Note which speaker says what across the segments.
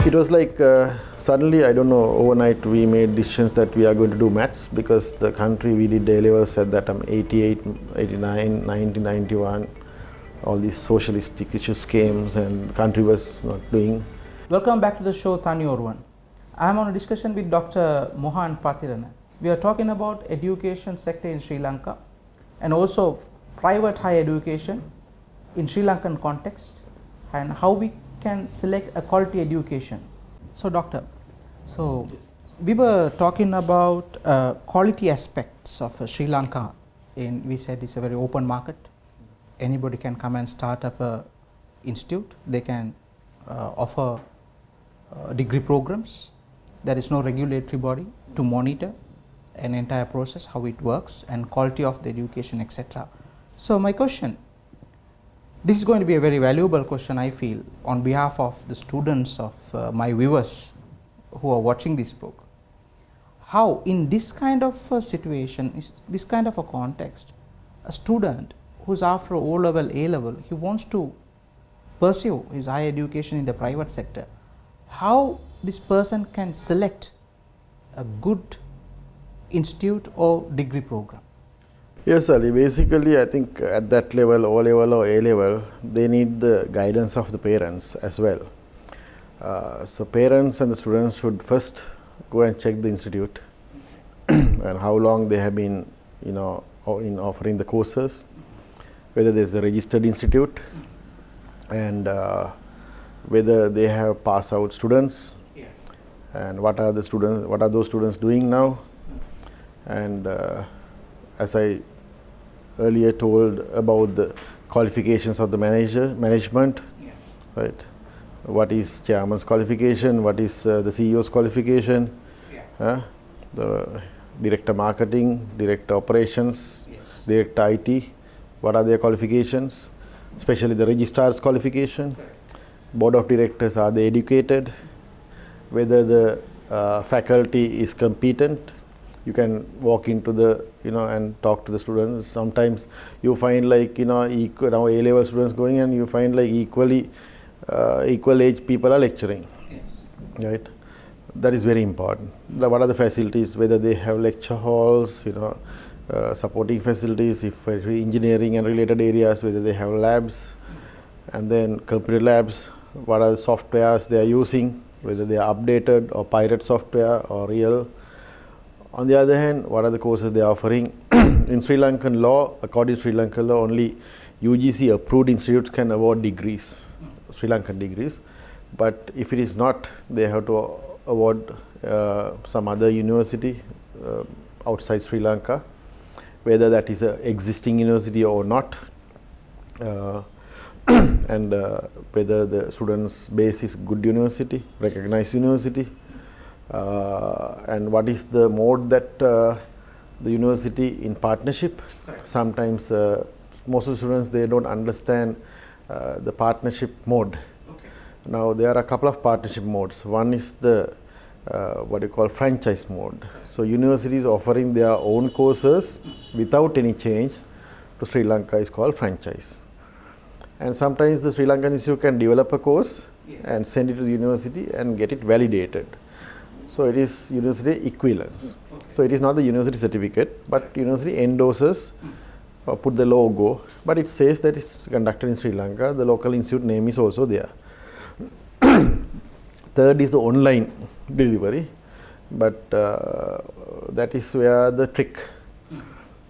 Speaker 1: It was like suddenly, I don't know, overnight we made decisions that we are going to do maths because the country we did A-levels said that I'm 88, 89, 90, 91, all these socialistic issues came and the country was not doing.
Speaker 2: Welcome back to the show, Thani Oruvan. I am on a discussion with Dr. Mohan Pathirana. We are talking about education sector in Sri Lanka and also private higher education in Sri Lankan context and how we can select a quality education. So doctor, we were talking about quality aspects of Sri Lanka, and we said it's a very open market. Anybody can come and start up a institute. They can offer degree programs. There is no regulatory body to monitor an entire process, how it works and quality of the education, etc. So my question, this is going to be a very valuable question, I feel, on behalf of the students of my viewers who are watching this book. How in this kind of situation, this kind of a context, a student who's after O-level, A-level, he wants to pursue his higher education in the private sector, how this person can select a good institute or degree program?
Speaker 1: Yes, Ali. Basically, I think at that level, O-level or A-level, they need the guidance of the parents as well. So parents and the students should first go and check the institute and how long they have been, in offering the courses, whether there is a registered institute, and whether they have pass out students, and what are those students doing now, and as I earlier told about the qualifications of the management, right? What is chairman's qualification? What is the CEO's qualification? The director marketing, director operations, director IT. What are their qualifications? Especially the registrar's qualification. Board of directors, are they educated? Whether the faculty is competent. You can walk into the, and talk to the students. Sometimes you find like, now A-level students going and you find like equal age people are lecturing, right? That is very important. What are the facilities, whether they have lecture halls, supporting facilities, if engineering and related areas, whether they have labs, and then computer labs, what are the softwares they are using, whether they are updated or pirate software or real. On the other hand, what are the courses they are offering? In Sri Lankan law, according to Sri Lankan law, only UGC approved institutes can award degrees, Sri Lankan degrees. But if it is not, they have to award some other university outside Sri Lanka, whether that is an existing university or not, and whether the student's base is good university, recognized university. And what is the mode that the university in partnership. Sometimes most of the students, they don't understand the partnership mode. Now there are a couple of partnership modes. One is the what you call franchise mode. So universities offering their own courses without any change to Sri Lanka is called franchise. And sometimes the Sri Lankan institute can develop a course and send it to the university and get it validated. So it is university equivalence. So it is not the university certificate, but university endorses or put the logo, but it says that it's conducted in Sri Lanka. The local institute name is also there. Third is the online delivery, but that is where the trick,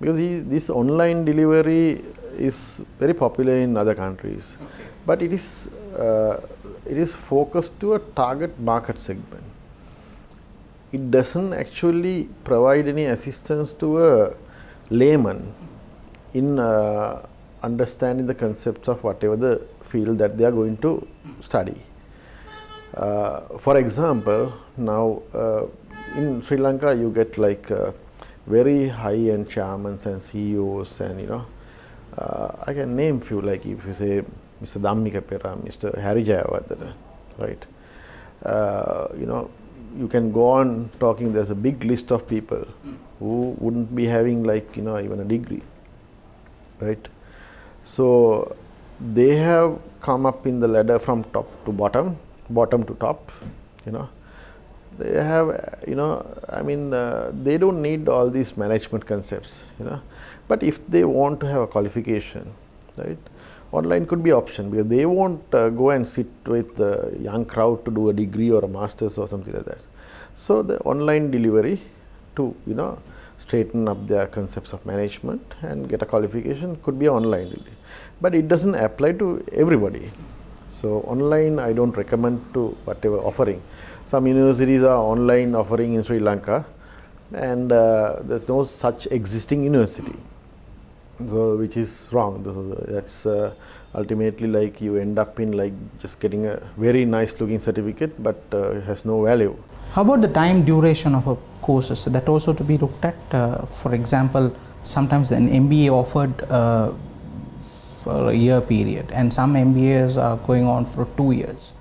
Speaker 1: because this online delivery is very popular in other countries, but it is focused to a target market segment. It doesn't actually provide any assistance to a layman in understanding the concepts of whatever the field that they are going to study. For example, now in Sri Lanka you get like very high-end chairmen and CEOs, and I can name few, like if you say Mr. Dhammika Pera, Mr. Harry Jayawardena, right? You can go on talking. There's a big list of people who wouldn't be having like even a degree, right? So they have come up in the ladder from top to bottom to top, you know. They have, they don't need all these management concepts, you know. But if they want to have a qualification, right, online could be option, because they won't go and sit with the young crowd to do a degree or a master's or something like that. So the online delivery to, you know, straighten up their concepts of management and get a qualification could be online, but it doesn't apply to everybody. So online I don't recommend to whatever offering. Some universities are online offering in Sri Lanka, and there's no such existing university, so which is wrong. That's ultimately like you end up in like just getting a very nice looking certificate, but it has no value.
Speaker 2: How about the time duration of a courses? That also to be looked at. For example, sometimes an MBA offered for a year period, and some MBAs are going on for 2 years.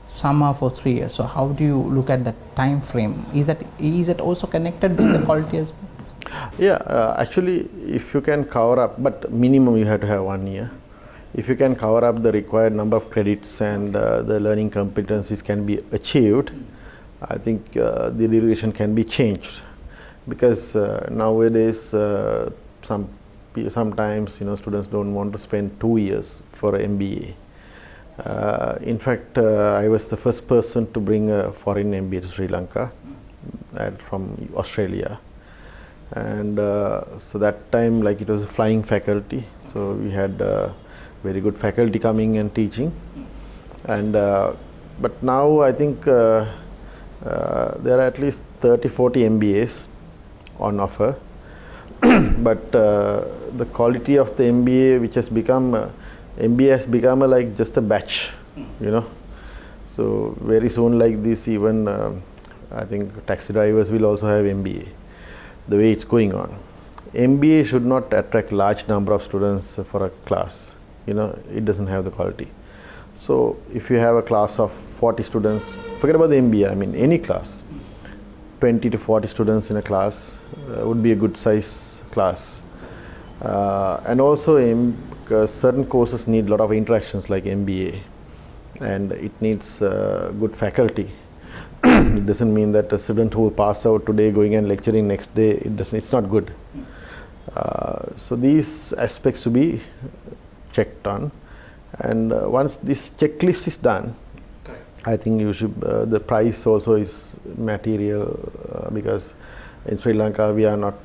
Speaker 2: Some are for 3 years. So how do you look at that time frame? Is it also connected with the quality aspects?
Speaker 1: Yeah, actually, if you can cover up, but minimum you have to have 1 year. If you can cover up the required number of credits and the learning competencies can be achieved, I think the duration can be changed, because nowadays sometimes, you know, students don't want to spend 2 years for an MBA. In fact, I was the first person to bring a foreign MBA to Sri Lanka from Australia, and so that time, like, it was a flying faculty, so we had very good faculty coming and teaching, and but now I think there are at least 30-40 MBAs on offer, but the quality of the MBA, which has become MBA has become like just a batch, you know. So very soon, like this, even I think taxi drivers will also have MBA. The way it's going on, MBA should not attract large number of students for a class. You know, it doesn't have the quality. So if you have a class of 40 students, forget about the MBA. I mean any class, 20 to 40 students in a class would be a good size class. And also certain courses need a lot of interactions like MBA, and it needs good faculty. It doesn't mean that a student who will pass out today going and lecturing next day, it's not good. So these aspects to be checked on, and once this checklist is done, correct, I think you should the price also is material, because in Sri Lanka we are not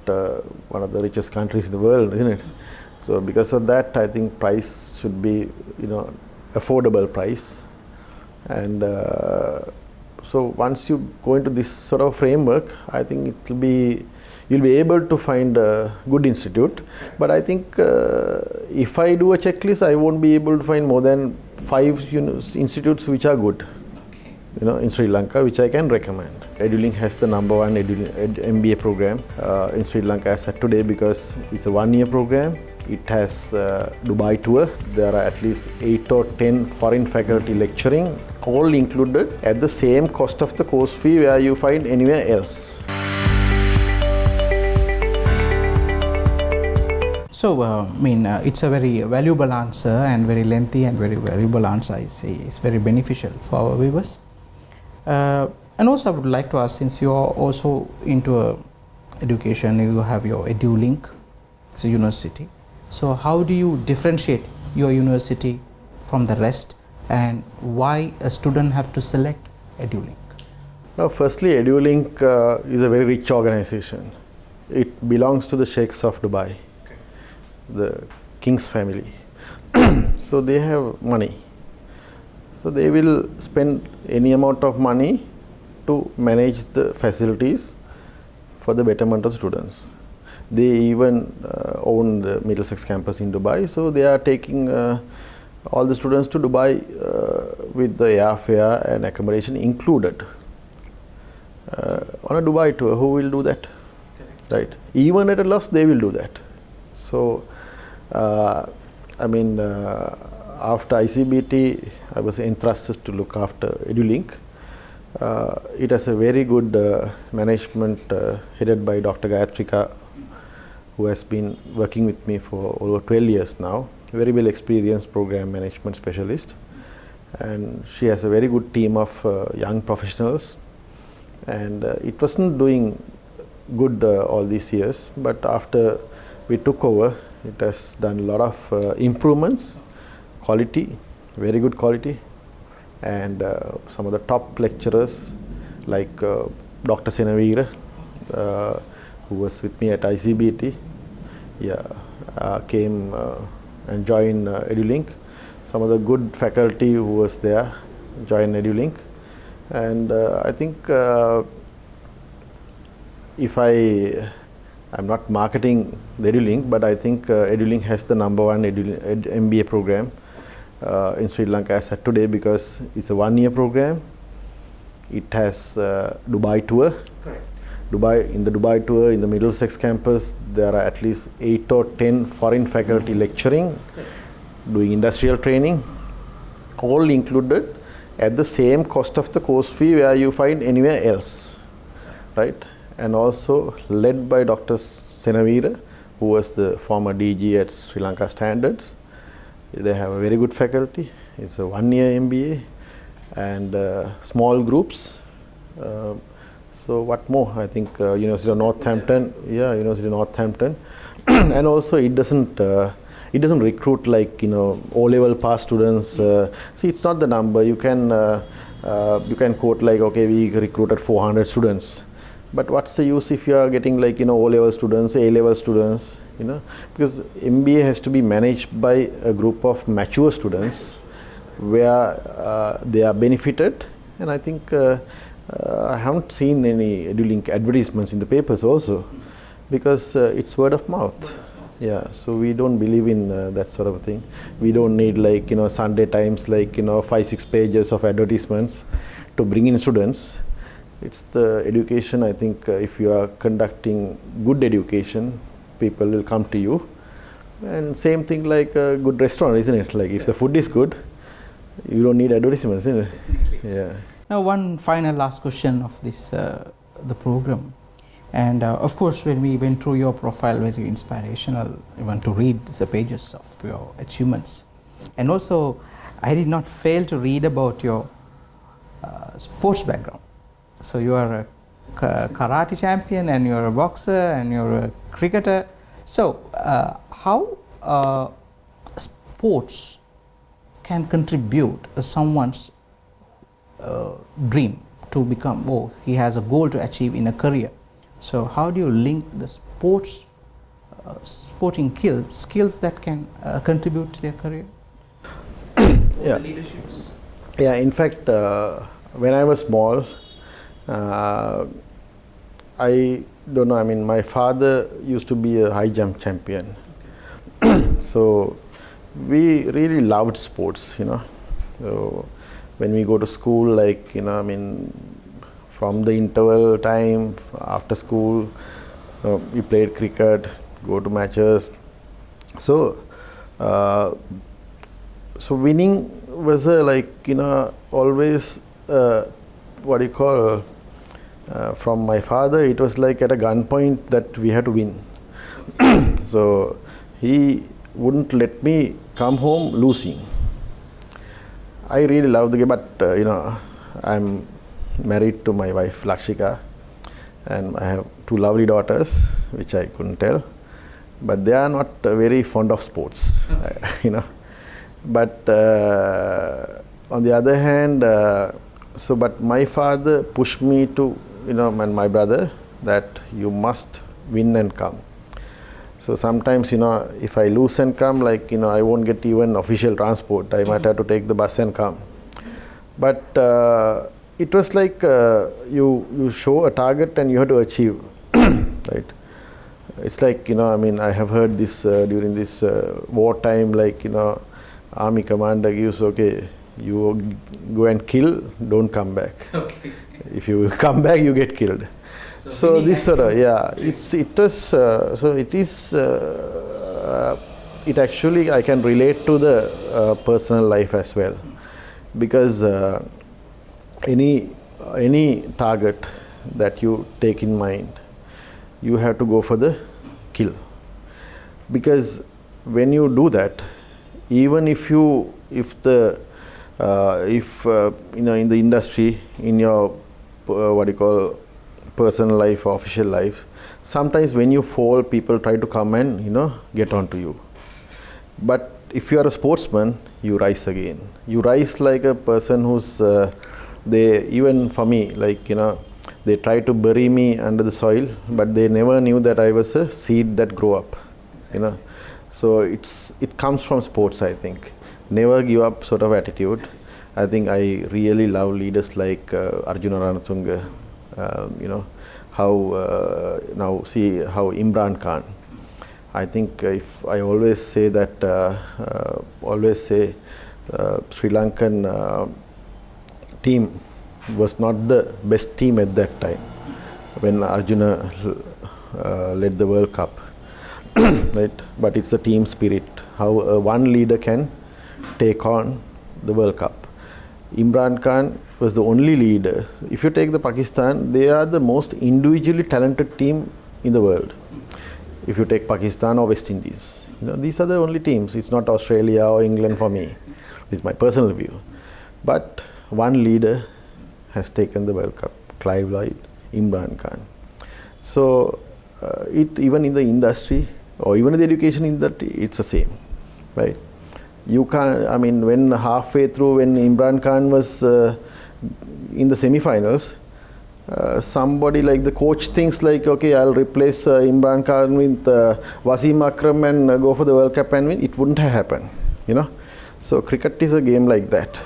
Speaker 1: one of the richest countries in the world, isn't it? So because of that, I think price should be, you know, affordable price, and so once you go into this sort of framework, I think it will be, you'll be able to find a good institute. But I think if I do a checklist, I won't be able to find more than 5 institutes which are good, okay, you know, in Sri Lanka, which I can recommend. EduLink has the #1 MBA program in Sri Lanka as of today, because it's a 1-year program. It has Dubai tour. There are at least 8 or 10 foreign faculty lecturing, all included at the same cost of the course fee where you find anywhere else.
Speaker 2: So, it's a very valuable answer, and very lengthy and very valuable answer. I say it's very beneficial for our viewers. And also, I would like to ask, since you are also into education, you have your EduLink, it's a university. So, how do you differentiate your university from the rest, and why a student have to select EduLink?
Speaker 1: Now, firstly, EduLink is a very rich organization. It belongs to the Sheikhs of Dubai, the king's family. So they have money. So they will spend any amount of money to manage the facilities for the betterment of students. They even own the Middlesex campus in Dubai, so they are taking all the students to Dubai with the airfare and accommodation included. On a Dubai tour, who will do that? Right? Even at a loss, they will do that. So, after ICBT, I was entrusted to look after EduLink. It has a very good management headed by Dr. Gayatrika, who has been working with me for over 12 years now. Very well experienced program management specialist. and she has a very good team of young professionals, and it wasn't doing good all these years, but after we took over, it has done a lot of improvements, quality, very good quality, and some of the top lecturers like Dr. Senavira, who was with me at ICBT, came and joined EduLink. Some of the good faculty who was there joined EduLink, and I think if I'm not marketing the EduLink, but I think EduLink has the #1 MBA program in Sri Lanka as at today, because it's a 1-year program. It has Dubai tour.
Speaker 2: Correct.
Speaker 1: In the Dubai tour, in the Middlesex campus, there are at least 8 or 10 foreign faculty lecturing, doing industrial training, all included at the same cost of the course fee where you find anywhere else, right? And also led by Dr. Senavira, who was the former DG at Sri Lanka Standards. They have a very good faculty. It's a 1-year MBA, and small groups. So what more? I think University of Northampton, University of Northampton, and also it doesn't recruit like O-level pass students. See, it's not the number. You can quote like, okay, we recruited 400 students, but what's the use if you are getting like O-level students, A-level students, because MBA has to be managed by a group of mature students where they are benefited. And I think I haven't seen any EduLink advertisements in the papers also, because it's word of mouth. Yeah, so we don't believe in that sort of a thing. We don't need like Sunday Times, like 5-6 pages of advertisements to bring in students. It's the education. I think if you are conducting good education, people will come to you. And same thing like a good restaurant, isn't it? Like if the food is good, you don't need advertisements, isn't it? Yeah.
Speaker 2: Now, one final last question of this the program, and of course, when we went through your profile, very inspirational. I want to read the pages of your achievements, and also I did not fail to read about your sports background. So you are a karate champion, and you are a boxer, and you are a cricketer. So how sports can contribute someone's dream to become, he has a goal to achieve in a career. So how do you link the sporting skills that can contribute to their career?
Speaker 1: Yeah.
Speaker 2: Leaderships.
Speaker 1: Yeah, in fact, when I was small, I don't know, I mean, my father used to be a high jump champion. Okay. So we really loved sports, So when we go to school, like, I mean, from the interval time after school, we played cricket, go to matches. So, so winning was always what you call, from my father, it was like at a gunpoint that we had to win. So he wouldn't let me come home losing. I really love the game, but I'm married to my wife Lakshika, and I have 2 lovely daughters, which I couldn't tell, but they are not very fond of sports. Okay. But on the other hand, but my father pushed me to, and my brother, that you must win and come. So sometimes, if I lose and come, like, I won't get even official transport. I might have to take the bus and come. But it was like you show a target and you have to achieve, right? It's like, I mean, I have heard this during this wartime, like, army commander gives, okay, you go and kill, don't come back. Okay. If you come back, you get killed. So this sort of, it actually, I can relate to the personal life as well, because any target that you take in mind, you have to go for the kill, because when you do that, even if the If in the industry, in your what you call personal life or official life, sometimes when you fall, people try to come and get onto you. But if you are a sportsman, you rise again. You rise like a person who's they, even for me, like they try to bury me under the soil, but they never knew that I was a seed that grew up. So it comes from sports, I think. Never give up sort of attitude. I think I really love leaders like Arjuna Ranatunga. How now see how Imran Khan. I think if I always say that, Sri Lankan team was not the best team at that time when Arjuna led the World Cup, right? But it's a team spirit. How one leader can take on the World Cup. Imran Khan was the only leader. If you take the Pakistan, they are the most individually talented team in the world. If you take Pakistan or West Indies, these are the only teams. It's not Australia or England for me. It's my personal view. But one leader has taken the World Cup, Clive Lloyd, Imran Khan. So it even in the industry or even in the education industry, it's the same, right? You can't, I mean, when halfway through, when Imran Khan was in the semi-finals, somebody like the coach thinks like, okay, I'll replace Imran Khan with Wasim Akram and go for the World Cup and win. It wouldn't have happened, So cricket is a game like that.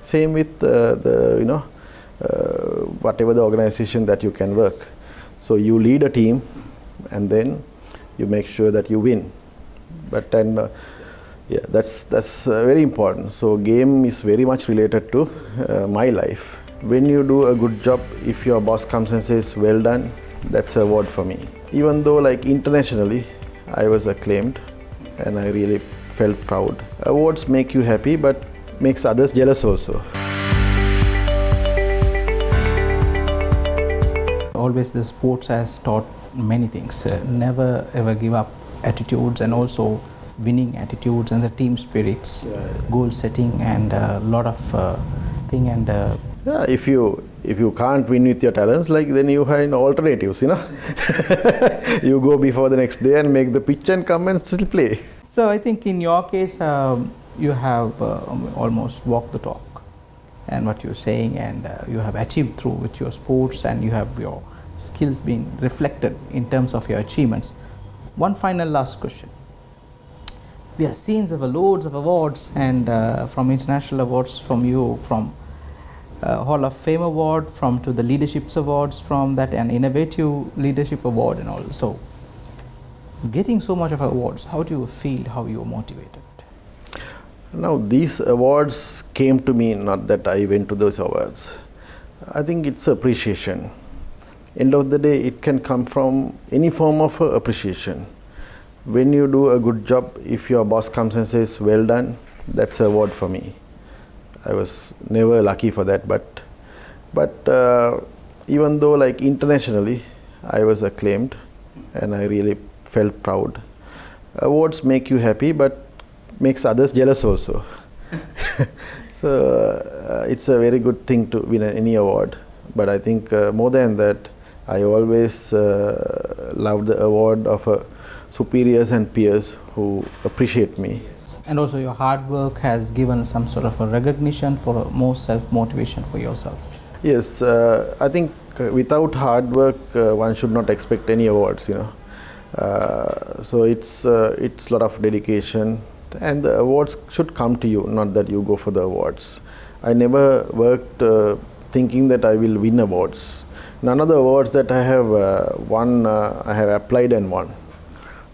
Speaker 1: Same with whatever the organization that you can work. So you lead a team and then you make sure that you win. But then, yeah, that's very important. So game is very much related to my life. When you do a good job, if your boss comes and says, well done, that's an award for me. Even though like internationally, I was acclaimed and I really felt proud. Awards make you happy, but makes others jealous also.
Speaker 2: Always the sports has taught many things. Never ever give up attitudes, and also winning attitudes and the team spirits, goal setting, and a lot of thing. And
Speaker 1: yeah, if you can't win with your talents, like then you have alternatives, You go before the next day and make the pitch and come and still play.
Speaker 2: So I think in your case, you have almost walked the talk, and what you're saying, and you have achieved through with your sports, and you have your skills being reflected in terms of your achievements. One final last question. We have seen loads of awards, and from international awards from you, from Hall of Fame award, from to the leaderships awards, from that an innovative leadership award, and also getting so much of awards. How do you feel? How you are motivated?
Speaker 1: Now these awards came to me, not that I went to those awards. I think it's appreciation. End of the day, it can come from any form of appreciation. When you do a good job, if your boss comes and says, well done, that's an award for me. I was never lucky for that, but even though like internationally, I was acclaimed and I really felt proud. Awards make you happy, but makes others jealous also. So it's a very good thing to win any award. But I think more than that, I always love the award of superiors and peers who appreciate me.
Speaker 2: And also your hard work has given some sort of a recognition for more self-motivation for yourself.
Speaker 1: Yes, I think without hard work, one should not expect any awards, So it's a lot of dedication, and the awards should come to you, not that you go for the awards. I never worked thinking that I will win awards. None of the awards that I have won, I have applied and won.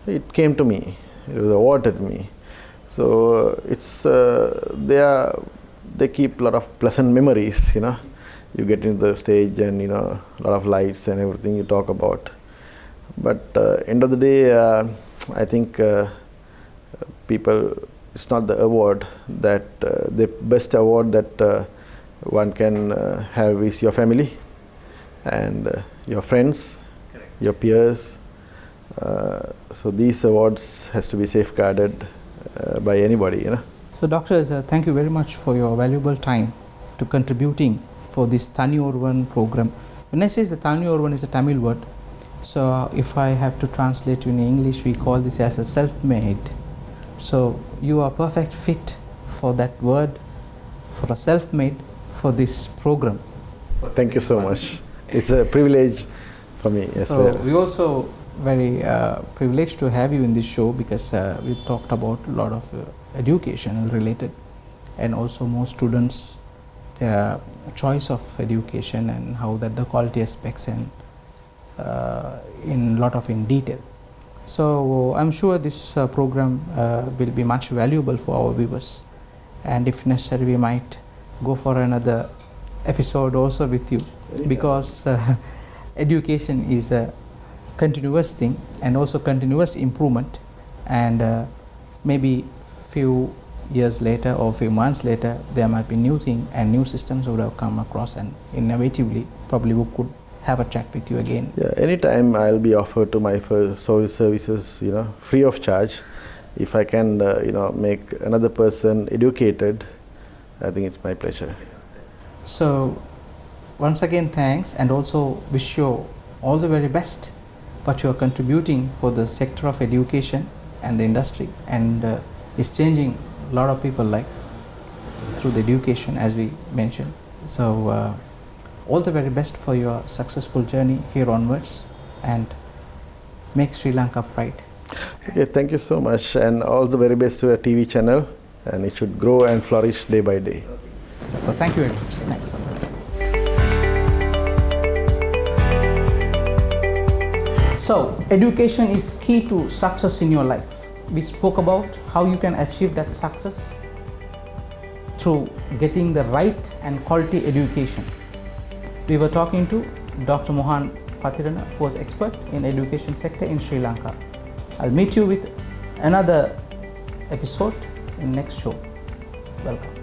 Speaker 1: It came to me. It was awarded me. So it's they keep a lot of pleasant memories. You get into the stage and a lot of lights and everything you talk about. But end of the day, I think people. It's not the award that the best award that one can have is your family and your friends, your peers. So these awards has to be safeguarded by anybody,
Speaker 2: So doctors, thank you very much for your valuable time to contributing for this Thani Oruvan program. When I say the Thani Oruvan is a Tamil word, so if I have to translate in English, we call this as a self-made. So you are perfect fit for that word, for a self-made, for this program.
Speaker 1: Thank you so much. It's a privilege for me as
Speaker 2: So
Speaker 1: well.
Speaker 2: we also very privileged to have you in this show because we talked about a lot of educational related, and also most students their choice of education and how that the quality aspects and in lot of in detail. So I'm sure this program will be much valuable for our viewers, and if necessary we might go for another episode also with you, because education is a continuous thing and also continuous improvement, and maybe few years later or few months later there might be new thing and new systems would have come across, and innovatively probably we could have a chat with you again.
Speaker 1: Yeah, anytime I'll be offered to my services, free of charge. If I can, make another person educated, I think it's my pleasure.
Speaker 2: So once again thanks, and also wish you all the very best what you are contributing for the sector of education and the industry, and is changing a lot of people's life through the education as we mentioned. So all the very best for your successful journey here onwards, and make Sri Lanka pride.
Speaker 1: Okay, thank you so much, and all the very best to your TV channel, and it should grow and flourish day by day.
Speaker 2: So thank you very much. Thanks. So education is key to success in your life. We spoke about how you can achieve that success through getting the right and quality education. We were talking to Dr. Mohan Pathirana, who was expert in education sector in Sri Lanka. I'll meet you with another episode in next show. Welcome.